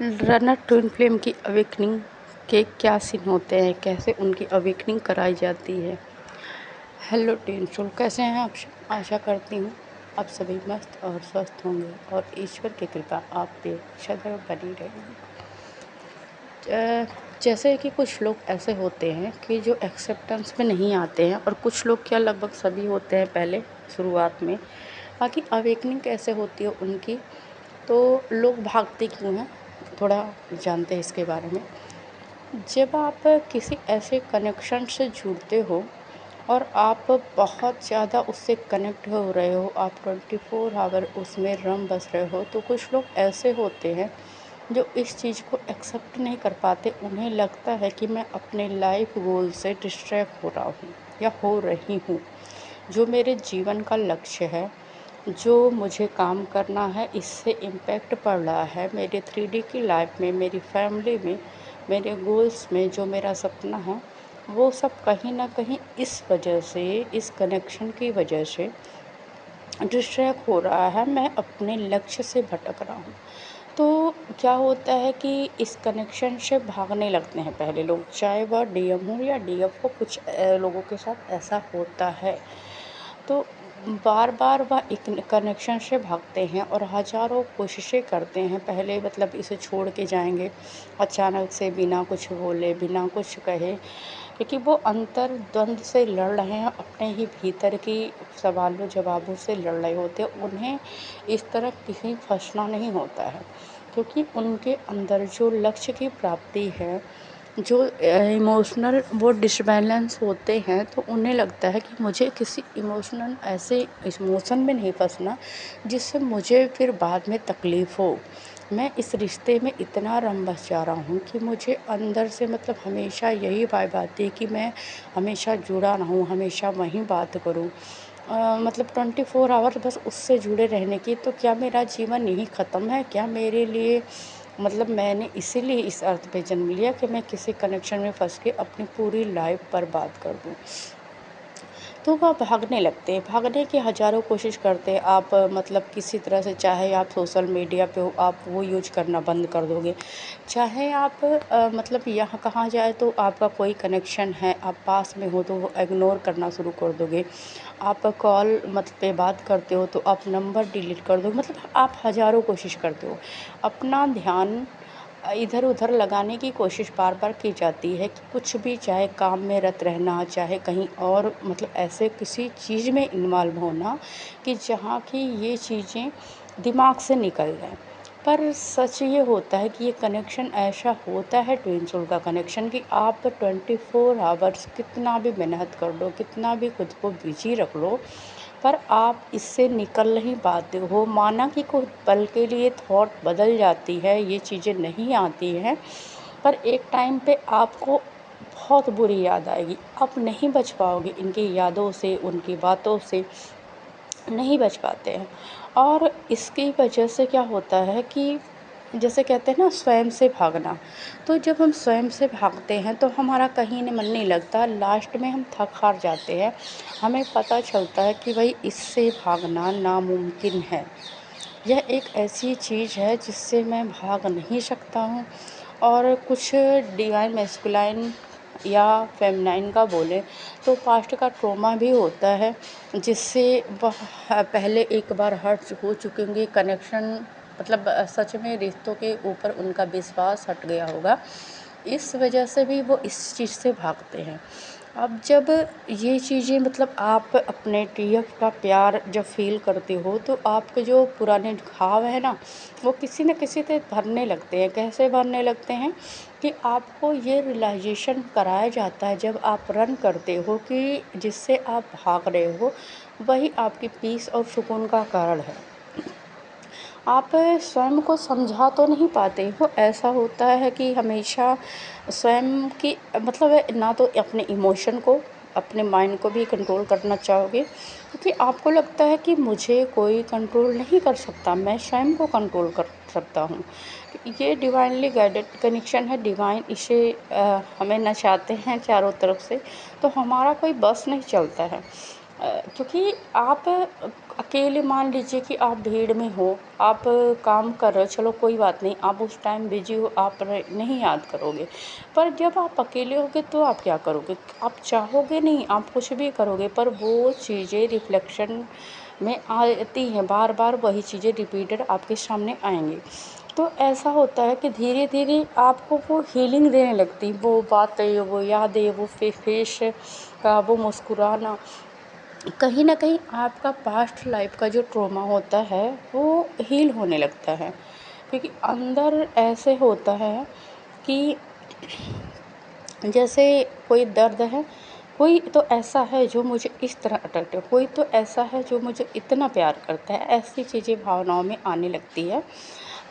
Runner twin flame की awakening के क्या सीन होते हैं, कैसे उनकी अवेकनिंग कराई जाती है। हेलो टीन सोल, कैसे हैं आप। आशा करती हूँ आप सभी मस्त और स्वस्थ होंगे और ईश्वर की कृपा आप पे सदैव बनी रहेगी। जैसे कि कुछ लोग ऐसे होते हैं कि जो एक्सेप्टेंस में नहीं आते हैं, और कुछ लोग क्या लगभग सभी होते हैं पहले शुरुआत में। बाकी अवेकनिंग कैसे होती है उनकी, तो लोग भागते क्यों हैं, थोड़ा जानते हैं इसके बारे में। जब आप किसी ऐसे कनेक्शन से जुड़ते हो और आप बहुत ज़्यादा उससे कनेक्ट हो रहे हो, आप 24 आवर उसमें रम बस रहे हो, तो कुछ लोग ऐसे होते हैं जो इस चीज़ को एक्सेप्ट नहीं कर पाते। उन्हें लगता है कि मैं अपने लाइफ गोल से डिस्ट्रैक्ट हो रहा हूँ या हो रही हूँ। जो मेरे जीवन का लक्ष्य है, जो मुझे काम करना है, इससे इम्पैक्ट पड़ रहा है मेरे 3D की लाइफ में, मेरी फैमिली में, मेरे गोल्स में। जो मेरा सपना है वो सब कहीं ना कहीं इस वजह से, इस कनेक्शन की वजह से डिस्ट्रैक्ट हो रहा है। मैं अपने लक्ष्य से भटक रहा हूँ। तो क्या होता है कि इस कनेक्शन से भागने लगते हैं पहले लोग, चाहे वह डीएम हो या डीएफ हो। कुछ लोगों के साथ ऐसा होता है। तो बार बार वह एक कनेक्शन से भागते हैं और हज़ारों कोशिशें करते हैं। पहले मतलब इसे छोड़ के जाएंगे, अचानक से बिना कुछ बोले, बिना कुछ कहे, क्योंकि वो अंतर द्वंद से लड़ रहे हैं, अपने ही भीतर की सवालों जवाबों से लड़ रहे होते हैं। उन्हें इस तरह कहीं फंसना नहीं होता है, क्योंकि उनके अंदर जो लक्ष्य की प्राप्ति है, जो इमोशनल वो डिसबैलेंस होते हैं, तो उन्हें लगता है कि मुझे किसी इमोशनल ऐसे इमोशन में नहीं फंसना जिससे मुझे फिर बाद में तकलीफ़ हो। मैं इस रिश्ते में इतना रम बस जा रहा हूँ कि मुझे अंदर से मतलब हमेशा यही वाइब आती है कि मैं हमेशा जुड़ा रहूँ, हमेशा वहीं बात करूँ। मतलब 24 आवर बस उससे जुड़े रहने की। तो क्या मेरा जीवन यहीं ख़त्म है क्या मेरे लिए? मतलब मैंने इसीलिए इस अर्थ पे जन्म लिया कि मैं किसी कनेक्शन में फंस के अपनी पूरी लाइफ बर्बाद कर दूं। तो वह भागने लगते हैं, भागने की हज़ारों कोशिश करते हैं। आप मतलब किसी तरह से, चाहे आप सोशल मीडिया पे हो, आप वो यूज करना बंद कर दोगे। चाहे आप मतलब यहाँ कहाँ जाए तो आपका कोई कनेक्शन है, आप पास में हो तो वो इग्नोर करना शुरू कर दोगे। आप कॉल मतलब पे बात करते हो तो आप नंबर डिलीट कर दो। मतलब आप हज़ारों कोशिश करते हो। अपना ध्यान इधर उधर लगाने की कोशिश बार बार की जाती है कि कुछ भी, चाहे काम में रत रहना, चाहे कहीं और मतलब ऐसे किसी चीज़ में इन्वॉल्व होना कि जहाँ की ये चीज़ें दिमाग से निकल जाएं। पर सच ये होता है कि ये कनेक्शन ऐसा होता है, ट्विन सोल का कनेक्शन, कि आप 24 आवर्स कितना भी मेहनत कर लो, कितना भी खुद को बिजी रख लो, पर आप इससे निकल नहीं पाते हो। माना कि कुछ पल के लिए थॉट बदल जाती है, ये चीज़ें नहीं आती हैं, पर एक टाइम पे आपको बहुत बुरी याद आएगी। आप नहीं बच पाओगे इनकी यादों से, उनकी बातों से नहीं बच पाते हैं। और इसकी वजह से क्या होता है कि जैसे कहते हैं ना, स्वयं से भागना। तो जब हम स्वयं से भागते हैं तो हमारा कहीं न मन नहीं लगता, लास्ट में हम थक हार जाते हैं। हमें पता चलता है कि भाई इससे भागना नामुमकिन है। यह एक ऐसी चीज़ है जिससे मैं भाग नहीं सकता हूँ। और कुछ डिवाइन मैस्कुलाइन या फेमिनाइन का बोले तो पास्ट का ट्रॉमा भी होता है, जिससे वह पहले एक बार हर्ट हो चुके होंगे। कनेक्शन मतलब सच में रिश्तों के ऊपर उनका विश्वास हट गया होगा। इस वजह से भी वो इस चीज़ से भागते हैं। अब जब ये चीज़ें मतलब आप अपने टीएफ का प्यार जब फ़ील करते हो तो आपके जो पुराने घाव है ना, वो किसी न किसी से भरने लगते हैं। कैसे भरने लगते हैं कि आपको ये रियलाइजेशन कराया जाता है जब आप रन करते हो कि जिससे आप भाग रहे हो वही आपकी पीस और सुकून का कारण है। आप स्वयं को समझा तो नहीं पाते हो। ऐसा होता है कि हमेशा स्वयं की मतलब ना तो अपने इमोशन को, अपने माइंड को भी कंट्रोल करना चाहोगे, क्योंकि आपको लगता है कि मुझे कोई कंट्रोल नहीं कर सकता, मैं स्वयं को कंट्रोल कर सकता हूँ। ये डिवाइनली गाइडेड कनेक्शन है। डिवाइन इसे हमें नचाते हैं चारों तरफ से, तो हमारा कोई बस नहीं चलता है। क्योंकि आप अकेले मान लीजिए कि आप भीड़ में हो, आप काम कर रहे हो, चलो कोई बात नहीं, आप उस टाइम बिजी हो, आप नहीं याद करोगे। पर जब आप अकेले होगे तो आप क्या करोगे? आप चाहोगे नहीं, आप कुछ भी करोगे, पर वो चीज़ें रिफ्लेक्शन में आती हैं, बार बार वही चीज़ें रिपीटेड आपके सामने आएंगी। तो ऐसा होता है कि धीरे धीरे आपको वो हीलिंग देने लगती, वो बातें, वो यादें, वो फेस का वो मुस्कुराना, कहीं न कहीं आपका पास्ट लाइफ़ का जो ट्रॉमा होता है वो हील होने लगता है। क्योंकि अंदर ऐसे होता है कि जैसे कोई दर्द है, कोई तो ऐसा है जो मुझे इस तरह अट्रैक्ट है, कोई तो ऐसा है जो मुझे इतना प्यार करता है, ऐसी चीज़ें भावनाओं में आने लगती है।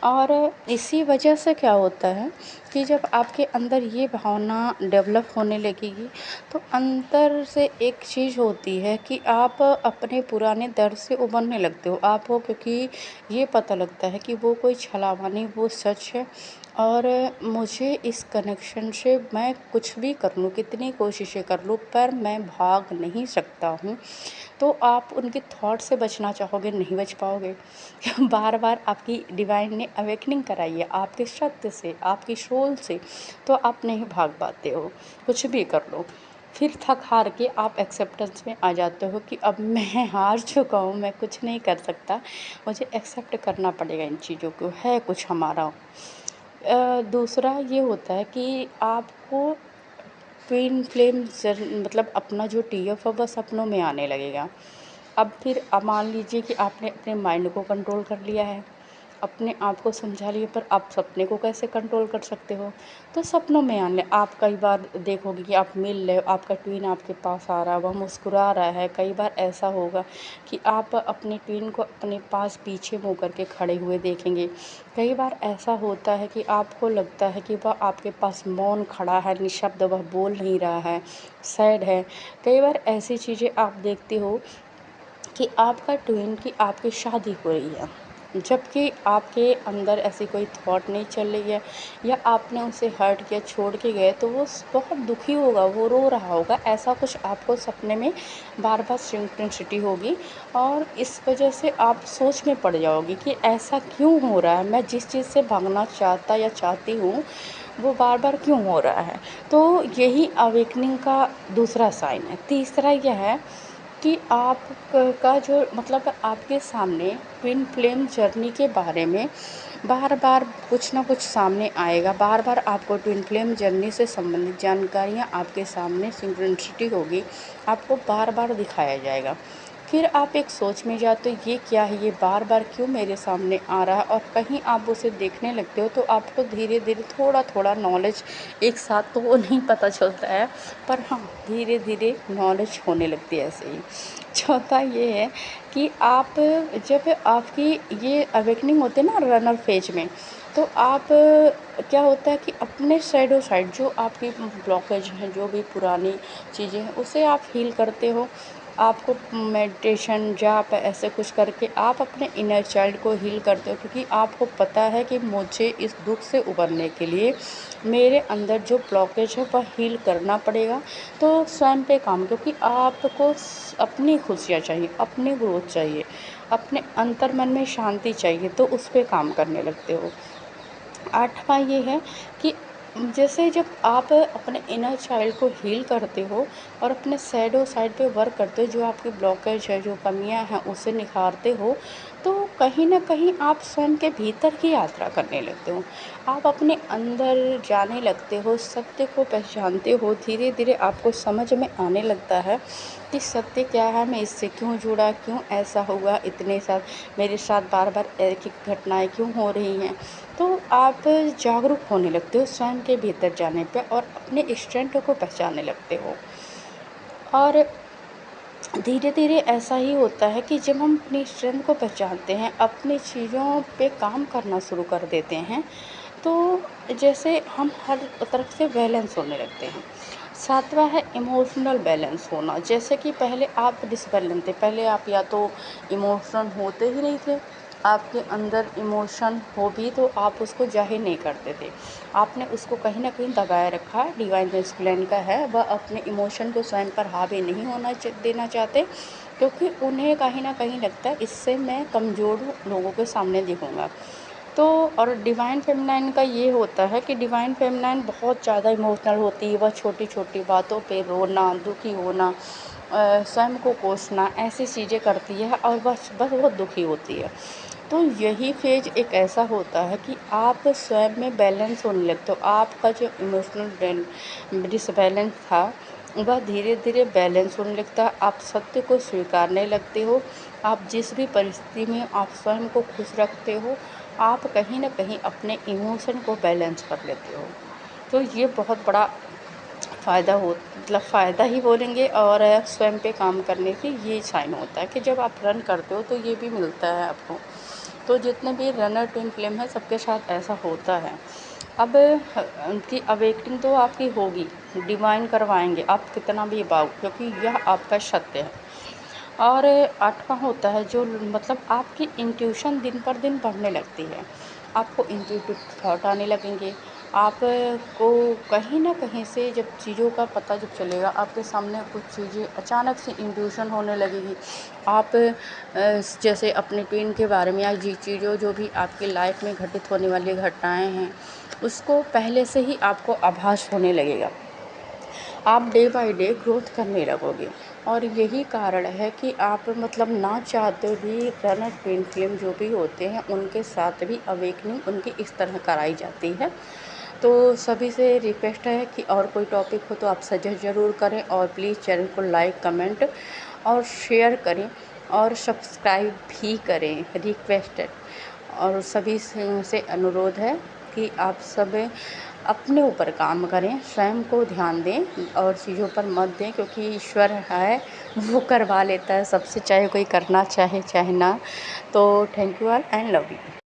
और इसी वजह से क्या होता है कि जब आपके अंदर ये भावना डेवलप होने लगेगी, तो अंदर से एक चीज़ होती है कि आप अपने पुराने दर्द से उबरने लगते हो। आपको क्योंकि ये पता लगता है कि वो कोई छलावा नहीं, वो सच है। और मुझे इस कनेक्शन से मैं कुछ भी कर लूँ, कितनी कोशिशें कर लूँ, पर मैं भाग नहीं सकता हूँ। तो आप उनके थॉट से बचना चाहोगे, नहीं बच पाओगे। बार बार आपकी डिवाइन ने अवेकनिंग कराई है आपके सत्य से, आपकी सोल से, तो आप नहीं भाग पाते हो, कुछ भी कर लो। फिर थक हार के आप एक्सेप्टेंस में आ जाते हो कि अब मैं हार चुका हूँ, मैं कुछ नहीं कर सकता, मुझे एक्सेप्ट करना पड़ेगा इन चीज़ों को, है कुछ हमारा। दूसरा ये होता है कि आपको ट्विन फ्लेम मतलब अपना जो टीएफ है वह सपनों में आने लगेगा। अब फिर अब मान लीजिए कि आपने अपने माइंड को कंट्रोल कर लिया है, अपने आप को समझा लिया, पर आप सपने को कैसे कंट्रोल कर सकते हो? तो सपनों में आने आप कई बार देखोगे कि आप मिल रहे हो, आपका ट्विन आपके पास आ रहा है, वह मुस्कुरा रहा है। कई बार ऐसा होगा कि आप अपने ट्विन को अपने पास पीछे मुँह करके खड़े हुए देखेंगे। कई बार ऐसा होता है कि आपको लगता है कि वह आपके पास मौन खड़ा है, निःशब्द, वह बोल नहीं रहा है, सैड है। कई बार ऐसी चीज़ें आप देखते हो कि आपका ट्विन की आपकी शादी हो रही है, जबकि आपके अंदर ऐसी कोई थॉट नहीं चल रही है, या आपने उसे हर्ट किया, छोड़ के गए, तो वो बहुत दुखी होगा, वो रो रहा होगा, ऐसा कुछ आपको सपने में बार बार सिंक्रोनिसिटी होगी। और इस वजह से आप सोच में पड़ जाओगे कि ऐसा क्यों हो रहा है, मैं जिस चीज़ से भागना चाहता या चाहती हूँ वो बार बार क्यों हो रहा है। तो यही अवेकनिंग का दूसरा साइन है। तीसरा यह है कि आप का जो मतलब आपके सामने ट्विन फ्लेम जर्नी के बारे में बार बार कुछ ना कुछ सामने आएगा, बार बार आपको ट्विन फ्लेम जर्नी से संबंधित जानकारियाँ आपके सामने सिंक्रोनिसिटी होगी, आपको बार बार दिखाया जाएगा। फिर आप एक सोच में जाते हो, ये क्या है, ये बार बार क्यों मेरे सामने आ रहा है, और कहीं आप उसे देखने लगते हो तो आपको धीरे धीरे थोड़ा थोड़ा नॉलेज, एक साथ तो वो नहीं पता चलता है, पर हाँ धीरे धीरे नॉलेज होने लगती है ऐसे ही। चौथा ये है कि आप जब आपकी ये अवेकनिंग होती है ना रनर फेज में, तो आप क्या होता है कि अपने शैडो साइड जो आपकी ब्लॉकेज हैं, जो भी पुरानी चीज़ें हैं, उसे आप हील करते हो। आपको मेडिटेशन, जाप ऐसे कुछ करके आप अपने इनर चाइल्ड को हील करते हो, क्योंकि आपको पता है कि मुझे इस दुख से उबरने के लिए मेरे अंदर जो ब्लॉकेज है वह हील करना पड़ेगा। तो स्वयं पे काम, क्योंकि आपको अपनी खुशियाँ चाहिए, अपनी ग्रोथ चाहिए, अपने अंतर्मन में शांति चाहिए, तो उस पे काम करने लगते हो। आठवां ये है कि जैसे जब आप अपने इनर चाइल्ड को हील करते हो और अपने शैडो साइड पे वर्क करते हो, जो आपकी ब्लॉकेज है, जो कमियां हैं, उसे निखारते हो, तो कहीं ना कहीं आप स्वयं के भीतर की यात्रा करने लगते हो। आप अपने अंदर जाने लगते हो, सत्य को पहचानते हो, धीरे धीरे आपको समझ में आने लगता है कि सत्य क्या है, मैं इससे क्यों जुड़ा, क्यों ऐसा हुआ, इतने साथ मेरे साथ बार बार एक एक घटनाएं क्यों हो रही हैं। तो आप जागरूक होने लगते हो स्वयं के भीतर जाने पे, और अपने स्ट्रेंथ को पहचानने लगते हो। और धीरे धीरे ऐसा ही होता है कि जब हम अपनी स्ट्रेंथ को पहचानते हैं, अपनी चीज़ों पे काम करना शुरू कर देते हैं, तो जैसे हम हर तरफ से बैलेंस होने लगते हैं। सातवां है इमोशनल बैलेंस होना। जैसे कि पहले आप डिसबैलेंस थे, पहले आप या तो इमोशनल होते ही नहीं थे, आपके अंदर इमोशन हो भी तो आप उसको ज़ाहिर नहीं करते थे। आपने उसको कहीं न कहीं दबाए रखा है, डिवाइन मैस्कुलिन का है, वह अपने इमोशन को स्वयं पर हावी नहीं होना देना चाहते, क्योंकि उन्हें कहीं न कहीं लगता है इससे मैं कमज़ोर लोगों के सामने दिखूँगा। तो और डिवाइन फेमिनाइन का ये होता है कि डिवाइन फेमिनाइन बहुत ज़्यादा इमोशनल होती है, वह छोटी-छोटी बातों पे रोना, दुखी होना, स्वयं को कोसना, ऐसी चीज़ें करती है और बस बस बहुत दुखी होती है। तो यही फ़ेज़ एक ऐसा होता है कि आप स्वयं में बैलेंस होने लगते हो। आपका जो इमोशनल डिसबैलेंस था, वह धीरे-धीरे बैलेंस होने लगता है। आप सत्य को स्वीकारने लगते हो। आप जिस भी परिस्थिति में आप स्वयं को खुश रखते हो, आप कहीं न कहीं अपने इमोशन को बैलेंस कर लेते हो। तो ये बहुत बड़ा मतलब फ़ायदा ही बोलेंगे, और स्वयं पे काम करने से ये साइन होता है कि जब आप रन करते हो तो ये भी मिलता है आपको। तो जितने भी रनर ट्विन फ्लेम हैं सबके साथ ऐसा होता है। अब उनकी अवेकनिंग तो आपकी होगी, डिवाइन करवाएँगे आप कितना भी बाऊ, क्योंकि यह आपका सत्य है। और 8वाँ होता है जो मतलब आपकी इंट्यूशन दिन पर दिन बढ़ने लगती है। आपको इंट्यूटिव थॉट आने लगेंगे। आपको कहीं न कहीं से जब चीज़ों का पता जब चलेगा, आपके सामने कुछ चीज़ें अचानक से इंट्यूशन होने लगेगी। आप जैसे अपने ट्विन के बारे में या जी चीज़ों जो भी आपकी लाइफ़ में घटित होने वाली घटनाएँ हैं, उसको पहले से ही आपको आभास होने लगेगा। आप डे बाय डे ग्रोथ करने लगोगे, और यही कारण है कि आप मतलब ना चाहते भी रनर ट्विन फ्लेम जो भी होते हैं उनके साथ भी अवेकनिंग उनकी इस तरह कराई जाती है। तो सभी से रिक्वेस्ट है कि और कोई टॉपिक हो तो आप सजेस्ट ज़रूर करें, और प्लीज़ चैनल को लाइक, कमेंट और शेयर करें, और सब्सक्राइब भी करें, रिक्वेस्ट है। और सभी से अनुरोध है कि आप सब अपने ऊपर काम करें, स्वयं को ध्यान दें और चीज़ों पर मत दें, क्योंकि ईश्वर है, वो करवा लेता है सबसे, चाहे कोई करना चाहे चाहे ना। तो thank you all and love you.